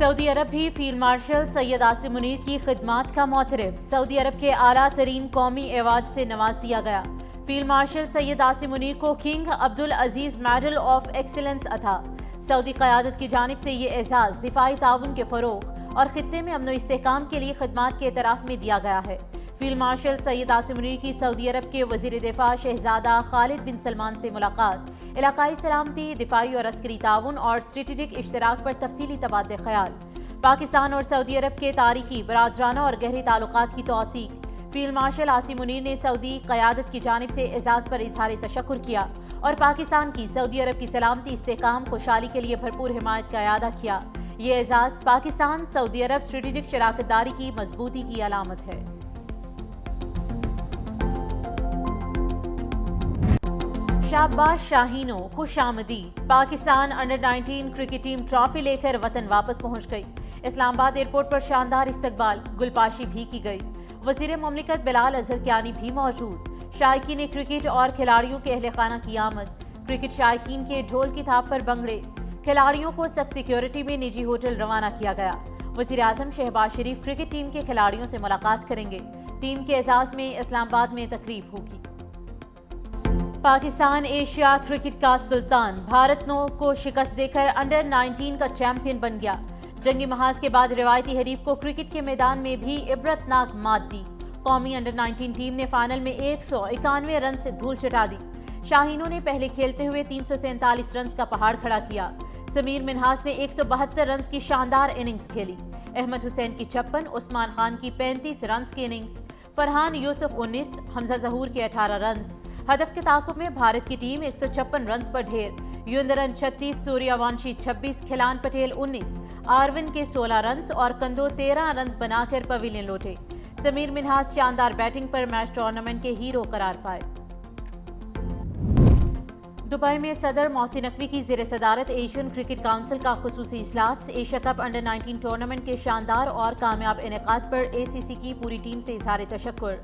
Saudi अरब भी field marshal Syed Asim Munir की खिदमात का मोतरफ। सऊदी अरब के आला तरीन कौमी एवार्ड से नवाज दिया गया। फील्ड मार्शल सैयद आसिम मुनीर को king Abdul Aziz medal of excellence अता। सऊदी क़यादत की जानिब से ये एजाज़ दिफाई ताउन के फ़रोग़ और खित्ते में अमन व इस्तेहकाम के लिए खिदमात के एतराफ़ में दिया गया है। फील्ड मार्शल सैयद आसिम मुनीर की सऊदी अरब के वज़ीर दिफा शहजादा खालिद बिन सलमान से मुलाकात इलाकाई सलामती, दिफाई और अस्करी ताउन और स्ट्रेटेजिक इश्तराक पर तफसीली तबादले ख्याल। पाकिस्तान और सऊदी अरब के तारीखी, बरादराना और गहरे ताल्लुकात की तौसीक। फील्ड मार्शल आसिम मुनीर ने सऊदी क़यादत की जानिब से एजाज़ पर इजहार तशक्कुर किया और पाकिस्तान की सऊदी अरब की सलामती, इस्तेहकाम, खुशहाली के लिए भरपूर हिमायत का इआदा किया। ये एजाज़ पाकिस्तान सऊदी अरब स्ट्रेटेजिक शराकतदारी की मजबूती की अलामत है। शाबाश शाहीनों, खुश आमदीद। Pakistan under-19 cricket team trophy लेकर वतन वापस पहुंच गई। इस्लामाबाद एयरपोर्ट पर शानदार इस्तकबाल, गुलपाशी भी की गई। वज़ीर मुमलिकत बिलाल अजहर कियानी भी मौजूद। शायकीन क्रिकेट और खिलाड़ियों के अहले खाना की आमद। क्रिकेट शायकीन के ढोल की थाप पर बंगड़े। खिलाड़ियों को सख्त सिक्योरिटी में निजी होटल रवाना किया गया। वज़ीर आज़म शहबाज शरीफ क्रिकेट टीम के खिलाड़ियों से मुलाकात करेंगे। टीम के एजाज़ में इस्लामाबाद में तकरीब होगी। पाकिस्तान एशिया क्रिकेट का सुल्तान भारत को शिकस्त देकर अंडर-19 का चैंपियन बन गया। जंगी महाज के बाद रिवायती हरीफ को क्रिकेट के मैदान में भी इबरतनाक मात दी। कौमी अंडर-19 टीम ने फाइनल में 191 रन से धूल चटा दी। शाहीनों ने पहले खेलते हुए 347 रन का पहाड़ खड़ा किया। समीर मिन्हास ने 172 रन की शानदार इनिंग्स खेली। अहमद हुसैन की 56, उस्मान खान की 35 रन की इनिंग्स, फरहान यूसुफ 19, हमजा जहूर के 18 रन। हदफ के ताकुब में भारत की टीम 156 रन पर ढेर। युंदरन 36, सूर्यवंशी 26, खिलान पटेल 19, आरविन के 16 रन और कंदो 13 रन बनाकर पवेलियन लौटे। समीर मिन्हास शानदार बैटिंग पर मैच टूर्नामेंट के हीरो करार पाए। दुबई में सदर मोहसिन नकवी की ज़ेर सदारत एशियन क्रिकेट काउंसिल का खुसूसी इजलास। एशिया कप अंडर-19 टूर्नामेंट के शानदार और कामयाब इनेकाद पर ACC की पूरी टीम से इजहार तशक्कुर।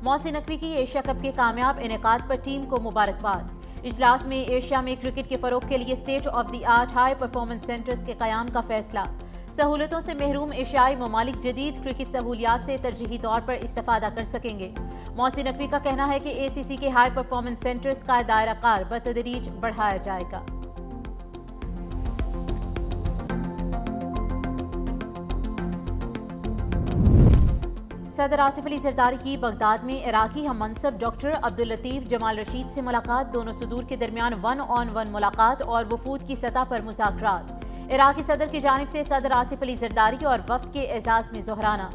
मोहसिन नकवी की एशिया कप के कामयाब इनेकाद पर टीम को मुबारकबाद। इजलास में एशिया में क्रिकेट के फ़रोग़ के लिए state of the art high performance centres के क़याम का फैसला। सहूलतों से महरूम एशियाई ममालिक जदीद क्रिकेट सहूलियात से तरजीही तौर पर इस्तेफ़ादा कर सकेंगे। मोहसिन नकवी का कहना है कि ACC के हाई परफॉर्मेंस सेंटर्स का दायरा कार बतदरीज बढ़ाया जाएगा। सदर आसिफ अली जरदारी की बगदाद में इराकी हम मनसब डॉक्टर अब्दुल लतीफ़ जमाल रशीद से मुलाकात। दोनों सदूर के दरमियान 1-on-1 मुलाकात और वफूद की सतह पर मुज़ाकरात। इराकी सदर की जानिब से सदर आसिफ अली जरदारी और वफ्द के एजाज़ में जोहराना।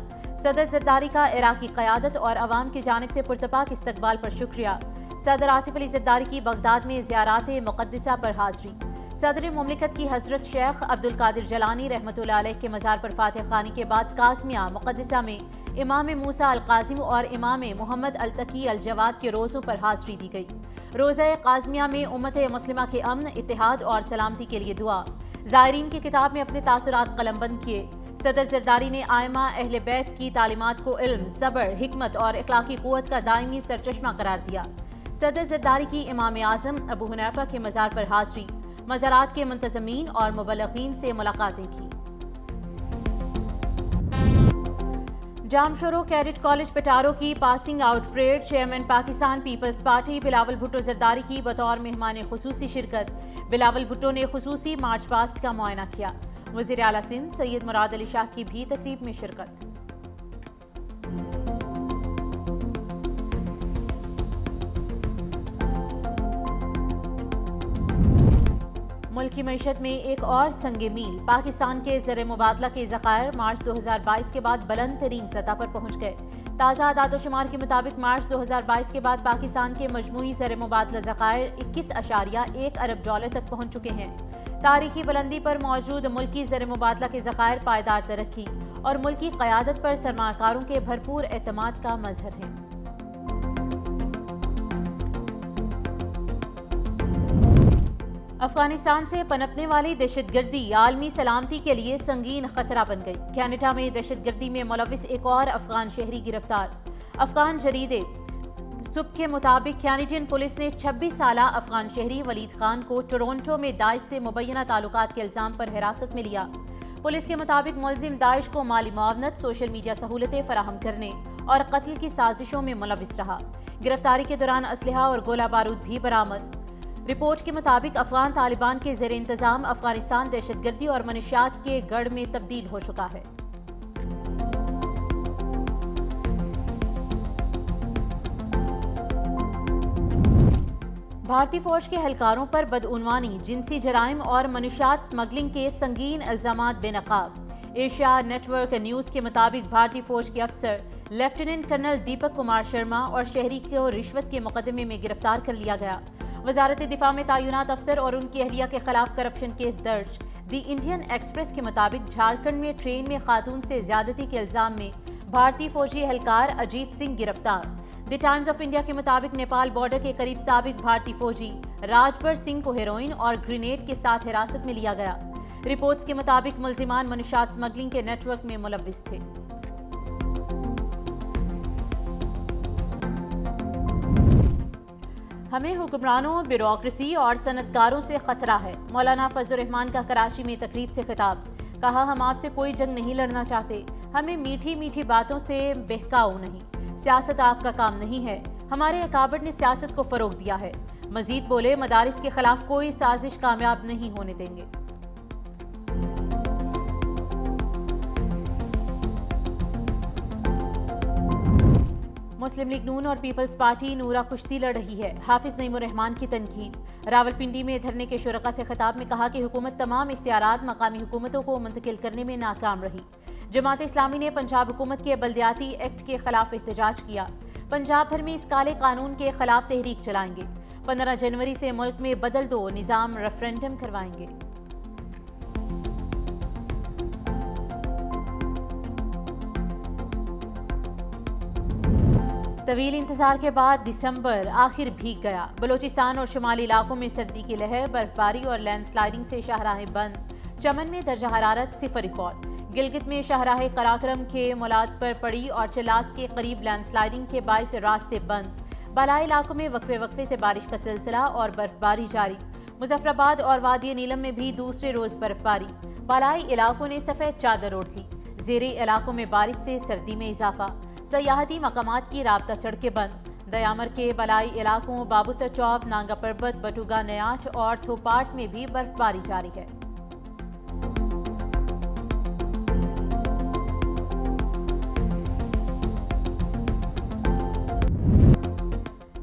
सदर जरदारी का इराकी क़यादत और अवाम की जानिब से पुरतपाक इस्तकबाल पर शुक्रिया। सदर आसिफ अली जरदारी की बगदाद में ज़ियारात मुक़द्दसा पर हाज़री। सदर मुमलिकत की हज़रत शेख अब्दुल कादिर जलानी रहमतुल्लाह अलैह के मज़ार पर फातिह ख़ानी के बाद काज़मिया मुक़द्दसा में इमाम मूसा अल काज़िम और इमाम मोहम्मद अल तकी अल जवाद के रोज़ों पर हाज़री दी गई। रोज़ा काज़मिया में उम्मत मुस्लिमा के अमन, इत्तेहाद और सलामती के लिए दुआ। ज़ायरीन की किताब में अपने तासुरात कलमबंद किए। सदर जरदारी ने आइमा अहले बैत की तालीमात को इल्म, सब्र, हिकमत और इखलाकी क़ुव्वत का दायमी सरचश्मा करार दिया। सदर जरदारी की इमाम आज़म अबू हुनैफा के मज़ार पर हाज़री। मज़ारात के मुंतज़मीन और मुबल्लिगीन से मुलाकातें की। जामशोरो कैडेट कॉलेज पटारो की passing out parade. Chairman Pakistan Peoples Party Bilawal Bhutto Zardari की बतौर मेहमान खुसूसी शिरकत। बिलावल भुट्टो ने खुसूसी मार्च पास्ट का मुआयना किया। वज़ीर आला सिंध सैयद मुराद अली शाह की भी तकरीब में शिरकत। मुल्क की मईशत में एक और संगे मील। पाकिस्तान के ज़र मुबादला के ज़खायर मार्च 2022 के बाद बुलंद तरीन सतह पर पहुँच गए। ताज़ा आदादोशुमार के मुताबिक मार्च 2022 के बाद पाकिस्तान के मजमूई ज़र मुबादला ज़खायर 21.1 अरब डॉलर तक पहुँच चुके हैं। तारीखी बुलंदी पर मौजूद मुल्की ज़र मुबादला के ज़खायर पायदार तरक्की और मुल्की क़यादत पर सरमाकारों के भरपूर एतमाद का मज़हर है। अफगानिस्तान से पनपने वाली दहशतगर्दी आलमी सलामती के लिए संगीन खतरा बन गई। कैनेडा में दहशतगर्दी में मुलविस एक और अफगान शहरी गिरफ्तार। अफगान जरीदे सुब के मुताबिक कैनेडियन पुलिस ने 26 साला अफगान शहरी वलीद खान को टोरंटो में दाइश से मुबैना ताल्लुकात के इल्जाम पर हिरासत में लिया। पुलिस के मुताबिक मुलजिम दाइश को माली मुआवनत, सोशल मीडिया सहूलतें फराहम करने और कत्ल की साजिशों में मुलविस रहा। गिरफ्तारी के दौरान असलहा और गोला बारूद भी बरामद। रिपोर्ट के मुताबिक अफगान तालिबान के ज़ेर इंतज़ाम अफगानिस्तान दहशतगर्दी और मनशियात के गढ़ में तब्दील हो चुका है। भारतीय फौज के एहलकारों पर बदउनवानी, जिनसी जराइम और मनशियात स्मगलिंग के संगीन इल्जामात बेनकाब। एशिया नेटवर्क न्यूज़ के मुताबिक भारतीय फौज के अफसर लेफ्टिनेंट कर्नल दीपक कुमार शर्मा और शहरी को रिश्वत के मुकदमे में गिरफ्तार कर लिया गया। वजारत दिफा में तैनात अफसर और उनकी अहलिया के खिलाफ करप्शन केस दर्ज। दी इंडियन एक्सप्रेस के मुताबिक झारखंड में ट्रेन में खातून से ज्यादती के इल्जाम में भारतीय फौजी एहलकार अजीत सिंह गिरफ्तार। द टाइम्स ऑफ इंडिया के मुताबिक नेपाल बॉर्डर के करीब साबिक भारतीय फौजी राजबर सिंह को हेरोइन और ग्रेनेड के साथ हिरासत में लिया गया। रिपोर्ट्स के मुताबिक मुल्जिमान मनशियात स्मगलिंग के नेटवर्क में मुलव्विस थे। हमें हुक्मरानों, ब्यूरोक्रेसी और सनतकारों से खतरा है। मौलाना फजल रहमान का कराची में तकरीब से खिताब। कहा, हम आपसे कोई जंग नहीं लड़ना चाहते, हमें मीठी मीठी बातों से बहकाओ नहीं। सियासत आपका काम नहीं है, हमारे अकाबड़ ने सियासत को फरोग दिया है। मजीद बोले, मदारिस के खिलाफ कोई साजिश कामयाब नहीं होने देंगे। मुस्लिम लीग नून और पीपल्स पार्टी नूरा कुश्ती लड़ रही है। हाफिज नईमुर रहमान की तनकीद। रावलपिंडी में धरने के शुरका से खिताब में कहा कि हुकूमत तमाम इख्तियारात मकामी हुकूमतों को मुंतकिल करने में नाकाम रही। जमात इस्लामी ने पंजाब हुकूमत के बल्दियाती एक्ट के खिलाफ एहतजाज किया। पंजाब भर में इस काले कानून के खिलाफ तहरीक चलाएंगे। 15 जनवरी से मुल्क में बदल दो निज़ाम रेफरेंडम करवाएंगे। तवील इंतजार के बाद दिसंबर आखिर भीग गया। बलोचिस्तान और शुमाली इलाकों में सर्दी की लहर, बर्फबारी और लैंडस्लाइडिंग से शाहराहें बंद। चमन में दर्जा हरारत 0 रिकॉर्ड। गिलगित में शाहराह कराक्रम के मुलाद पर पड़ी और चलास के करीब लैंडस्लाइडिंग के बाइस रास्ते बंद। बालाई इलाकों में वक्फे वक्फे से बारिश का सिलसिला और बर्फबारी जारी। मुजफ्फराबाद और वादी नीलम में भी दूसरे रोज बर्फबारी। बालाई इलाकों ने सफेद चादर ओढ़ ली। ज़ेरे इलाकों में बारिश से सर्दी में इजाफा। सयाहती मकामात की राबता सड़कें बंद। दयामर के बलाई इलाकों बाबूसर चौक, नांगा पर्बत, बटुगा नयाच और थोपाट में भी बर्फबारी जारी है।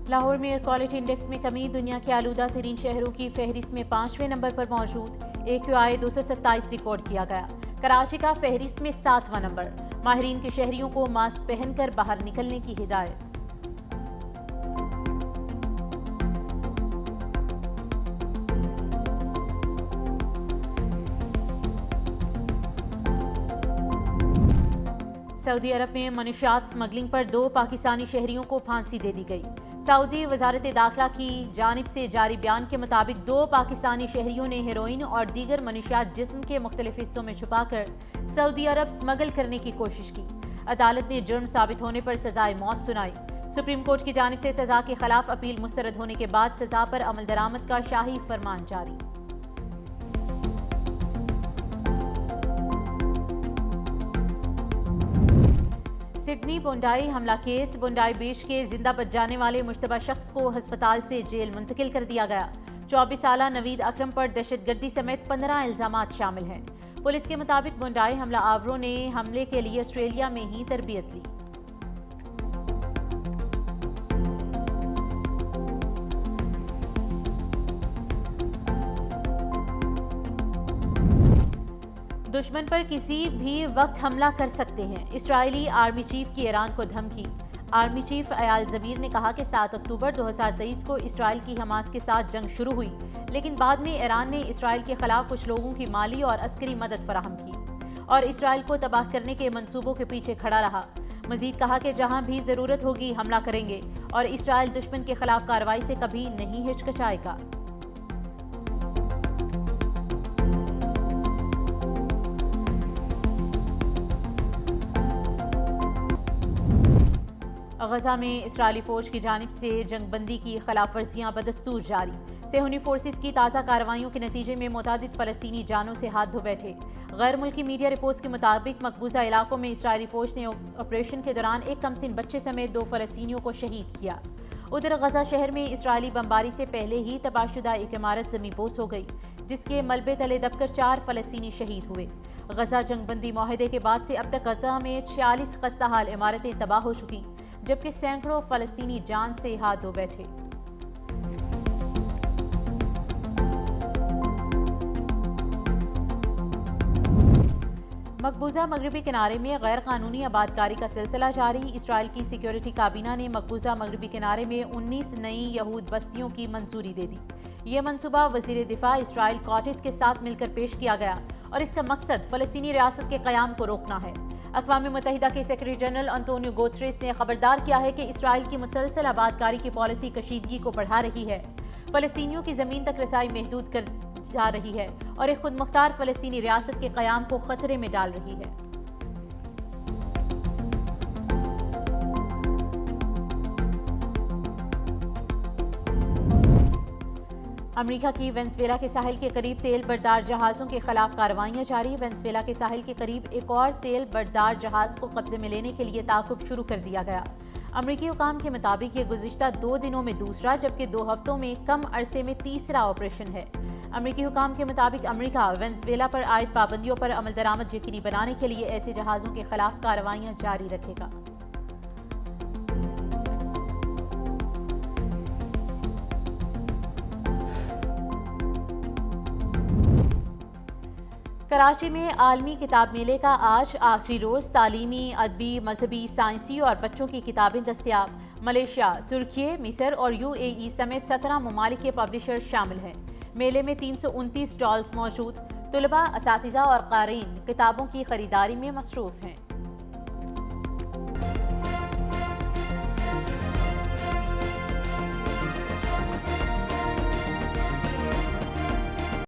लाहौर में एयर क्वालिटी इंडेक्स में कमी, दुनिया के आलूदा तरीन शहरों की फहरिस्त में 5वें नंबर पर मौजूद। AQI 227 रिकॉर्ड किया गया। कराची का फहरिस्त में 7वां नंबर। माहिरीन के शहरियों को मास्क पहनकर बाहर निकलने की हिदायत। सऊदी अरब में मनशियात स्मगलिंग पर 2 पाकिस्तानी शहरियों को फांसी दे दी गई। सऊदी वजारत दाखिला की जानिब से जारी बयान के मुताबिक 2 पाकिस्तानी शहरियों ने हेरोइन और दीगर मनशियात जिस्म के मुख्तलिफ हिस्सों में छुपाकर सऊदी अरब स्मगल करने की कोशिश की। अदालत ने जुर्म साबित होने पर सजाए मौत सुनाई। सुप्रीम कोर्ट की जानिब से सजा के खिलाफ अपील मुस्तरद होने के बाद सजा पर अमल दरामद का शाही फरमान जारी। सिडनी बोंडाई हमला केस, बोंडाई बीच के जिंदा बच जाने वाले मुश्तबा शख्स को अस्पताल से जेल मुंतकिल कर दिया गया। 24 साला नवीद अकरम पर दहशतगर्दी समेत 15 इल्जामात शामिल हैं। पुलिस के मुताबिक बोंडाई हमला आवरों ने हमले के लिए ऑस्ट्रेलिया में ही तरबियत ली। दुश्मन पर किसी भी वक्त हमला कर सकते हैं। इस्राएली आर्मी चीफ की ईरान को धमकी। आर्मी चीफ अयाल ज़मीर ने कहा कि 7 अक्टूबर 2023 को इसराइल की हमास के साथ जंग शुरू हुई, लेकिन बाद में ईरान ने इसराइल के खिलाफ कुछ लोगों की माली और अस्करी मदद फराहम की और इसराइल को तबाह करने के मंसूबों के पीछे खड़ा रहा। मजीद कहा कि जहां भी ज़रूरत होगी हमला करेंगे और इसराइल दुश्मन के खिलाफ कार्रवाई से कभी नहीं हिचकिचाएगा। غزہ میں اسرائیلی فوج کی جانب سے جنگ بندی کی خلاف ورزیاں بدستور جاری۔ صہیونی فورسز کی تازہ کارروائیوں کے نتیجے میں متعدد فلسطینی جانوں سے ہاتھ دھو بیٹھے۔ غیر ملکی میڈیا رپورٹس کے مطابق مقبوضہ علاقوں میں اسرائیلی فوج نے آپریشن کے دوران ایک کمسن بچے سمیت 2 فلسطینیوں کو شہید کیا۔ ادھر غزہ شہر میں اسرائیلی بمباری سے پہلے ہی تباہ شدہ ایک عمارت زمیں بوس ہو گئی، جس کے ملبے تلے دب کر 4 فلسطینی شہید ہوئے۔ غزہ جنگ بندی معاہدے کے بعد سے اب تک غزہ میں 46 خستہ حال عمارتیں تباہ ہو چکی، جبکہ سینکڑوں فلسطینی جان سے ہاتھ دھو بیٹھے۔ مقبوضہ مغربی کنارے میں غیر قانونی آبادکاری کا سلسلہ جاری۔ اسرائیل کی سیکیورٹی کابینہ نے مقبوضہ مغربی کنارے میں 19 نئی یہود بستیوں کی منظوری دے دی۔ یہ منصوبہ وزیر دفاع اسرائیل کاٹس کے ساتھ مل کر پیش کیا گیا اور اس کا مقصد فلسطینی ریاست کے قیام کو روکنا ہے۔ اقوام متحدہ کے سیکریٹری جنرل انطونیو گوتریس نے خبردار کیا ہے کہ اسرائیل کی مسلسل آبادکاری کی پالیسی کشیدگی کو بڑھا رہی ہے، فلسطینیوں کی زمین تک رسائی محدود کر جا رہی ہے اور ایک خود مختار فلسطینی ریاست کے قیام کو خطرے میں ڈال رہی ہے۔ امریکہ کی وینزویلا کے ساحل کے قریب تیل بردار جہازوں کے خلاف کارروائیاں جاری۔ وینزویلا کے ساحل کے قریب ایک اور تیل بردار جہاز کو قبضے میں لینے کے لیے تعاقب شروع کر دیا گیا۔ امریکی حکام کے مطابق یہ گزشتہ 2 دنوں میں دوسرا جبکہ 2 ہفتوں میں کم عرصے میں تیسرا آپریشن ہے۔ امریکی حکام کے مطابق امریکہ وینزویلا پر عائد پابندیوں پر عمل درآمد یقینی بنانے کے لیے ایسے جہازوں کے خلاف کارروائیاں جاری رکھے گا۔ کراچی میں عالمی کتاب میلے کا آج آخری روز۔ تعلیمی، ادبی، مذہبی، سائنسی اور بچوں کی کتابیں دستیاب۔ ملیشیا، ترکی، مصر اور UAE سمیت 17 ممالک کے پبلشر شامل ہیں۔ میلے میں 329 سٹالز موجود۔ طلباء، اساتذہ اور قارئین کتابوں کی خریداری میں مصروف ہیں۔